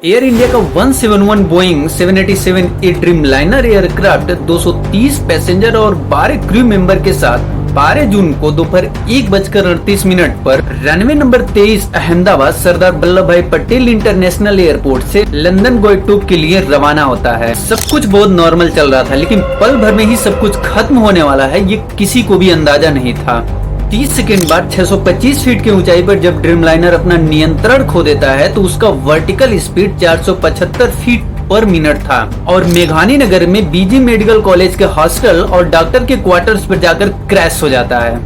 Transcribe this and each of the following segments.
Air India का 171 Boeing 787 ए Dreamliner aircraft 230 passenger और 12 crew member के साथ 12 जून को दोपहर 1:38 पर रनवे नंबर 23 अहमदाबाद सरदार वल्लभ भाई पटेल इंटरनेशनल एयरपोर्ट से लंदन गोइटो के लिए रवाना होता है। सब कुछ बहुत नॉर्मल चल रहा था, लेकिन पल भर में ही सब कुछ खत्म होने वाला है ये किसी को भी अंदाजा नहीं था। 30 सेकंड बाद 625 फीट की ऊंचाई पर जब ड्रीमलाइनर अपना नियंत्रण खो देता है तो उसका वर्टिकल स्पीड 475 फीट पर मिनट था और मेघानी नगर में बीजी मेडिकल कॉलेज के हॉस्टल और डॉक्टर के क्वार्टर्स पर जाकर क्रैश हो जाता है।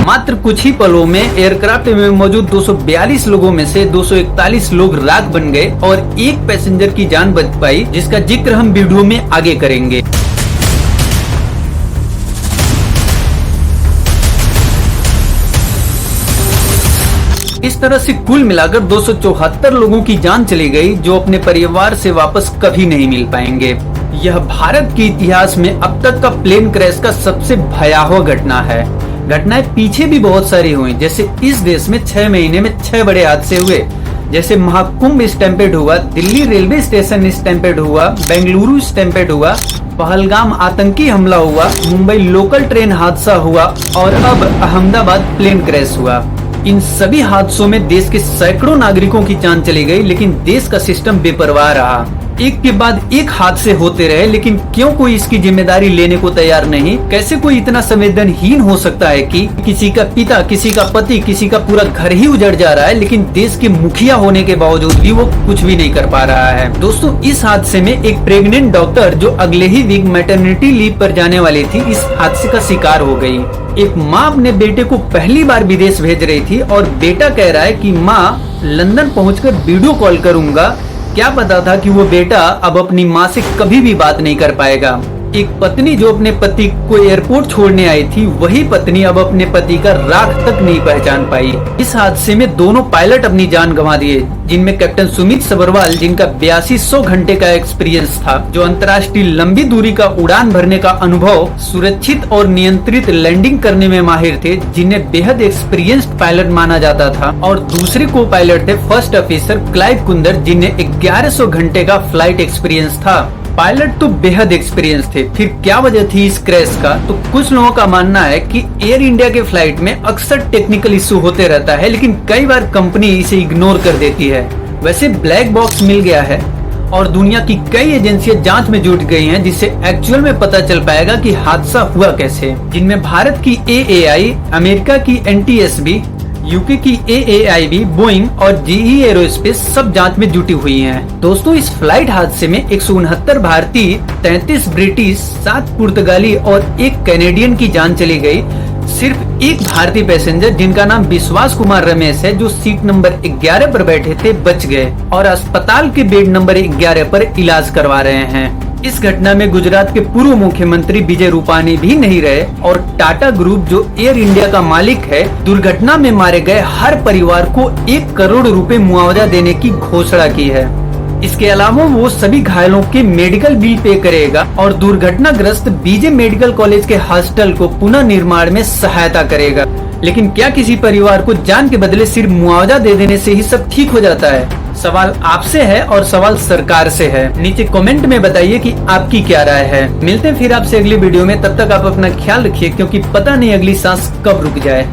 मात्र कुछ ही पलों में एयरक्राफ्ट में मौजूद 242 लोगों में से 241 लोग राख बन गए और एक पैसेंजर की जान बच पाई, जिसका जिक्र हम वीडियो में आगे करेंगे। इस तरह से कुल मिलाकर 274 लोगों की जान चली गई, जो अपने परिवार से वापस कभी नहीं मिल पाएंगे। यह भारत के इतिहास में अब तक का प्लेन क्रैश का सबसे भयावह घटना है। घटनाएं पीछे भी बहुत सारी हुई, जैसे इस देश में 6 महीने में 6 बड़े हादसे हुए, जैसे महाकुंभ स्टैम्पेड हुआ, दिल्ली रेलवे स्टेशन स्टैम्पेड हुआ, बेंगलुरु स्टैम्पेड हुआ, पहलगाम आतंकी हमला हुआ, मुंबई लोकल ट्रेन हादसा हुआ और अब अहमदाबाद प्लेन क्रैश हुआ। इन सभी हादसों में देश के सैकड़ों नागरिकों की जान चली गई, लेकिन देश का सिस्टम बेपरवाह रहा। एक के बाद एक हादसे होते रहे, लेकिन क्यों कोई इसकी जिम्मेदारी लेने को तैयार नहीं? कैसे कोई इतना संवेदनहीन हो सकता है कि किसी का पिता, किसी का पति, किसी का पूरा घर ही उजड़ जा रहा है, लेकिन देश के मुखिया होने के बावजूद भी वो कुछ भी नहीं कर पा रहा है। दोस्तों, इस हादसे में एक प्रेग्नेंट डॉक्टर जो अगले ही वीक मैटरनिटी लीव पर जाने वाली थी, इस हादसे का शिकार हो गई। एक माँ अपने बेटे को पहली बार विदेश भेज रही थी और बेटा कह रहा है कि माँ लंदन पहुंचकर वीडियो कॉल करूंगा। क्या पता था कि वो बेटा अब अपनी माँ से कभी भी बात नहीं कर पाएगा। एक पत्नी जो अपने पति को एयरपोर्ट छोड़ने आई थी, वही पत्नी अब अपने पति का राख तक नहीं पहचान पाई। इस हादसे में दोनों पायलट अपनी जान गंवा दिए, जिनमें कैप्टन सुमित सबरवाल, जिनका 8200 घंटे का एक्सपीरियंस था, जो अंतर्राष्ट्रीय लंबी दूरी का उड़ान भरने का अनुभव, सुरक्षित और नियंत्रित लैंडिंग करने में माहिर थे, जिन्हें बेहद एक्सपीरियंस्ड पायलट माना जाता था, और दूसरे को पायलट थे फर्स्ट ऑफिसर क्लाइव कुंदर, जिन्हें 1100 घंटे का फ्लाइट एक्सपीरियंस था। पायलट तो बेहद एक्सपीरियंस थे। फिर क्या वजह थी इस क्रैश का? तो कुछ लोगों का मानना है कि एयर इंडिया के फ्लाइट में अक्सर टेक्निकल इशू होते रहता है, लेकिन कई बार कंपनी इसे इग्नोर कर देती है। वैसे ब्लैक बॉक्स मिल गया है और दुनिया की कई एजेंसियां जांच में जुट गई हैं, जिससे एक्चुअल में पता चल पाएगा कि हादसा हुआ कैसे। जिनमें भारत की AAI, अमेरिका की NTSB, यूके की AAIB, बोइंग और GE एरोस्पेस सब जांच में जुटी हुई हैं। दोस्तों, इस फ्लाइट हादसे में 169 भारतीय, 33 ब्रिटिश, 7 पुर्तगाली और 1 कैनेडियन की जान चली गई। सिर्फ एक भारतीय पैसेंजर, जिनका नाम विश्वास कुमार रमेश है, जो सीट नंबर 11 पर बैठे थे, बच गए और अस्पताल के बेड नंबर 11 पर इलाज करवा रहे हैं। इस घटना में गुजरात के पूर्व मुख्यमंत्री विजय रूपानी भी नहीं रहे और टाटा ग्रुप, जो एयर इंडिया का मालिक है, दुर्घटना में मारे गए हर परिवार को 1 करोड़ रुपए मुआवजा देने की घोषणा की है। इसके अलावा वो सभी घायलों के मेडिकल बिल पे करेगा और दुर्घटनाग्रस्त बीजे मेडिकल कॉलेज के हॉस्टल को पुनः निर्माण में सहायता करेगा। लेकिन क्या किसी परिवार को जान के बदले सिर्फ मुआवजा दे देने से ही सब ठीक हो जाता है? सवाल आपसे है और सवाल सरकार से है। नीचे कमेंट में बताइए कि आपकी क्या राय है। मिलते हैं फिर आपसे अगली वीडियो में। तब तक आप अपना ख्याल रखिए, क्योंकि पता नहीं अगली सांस कब रुक जाए।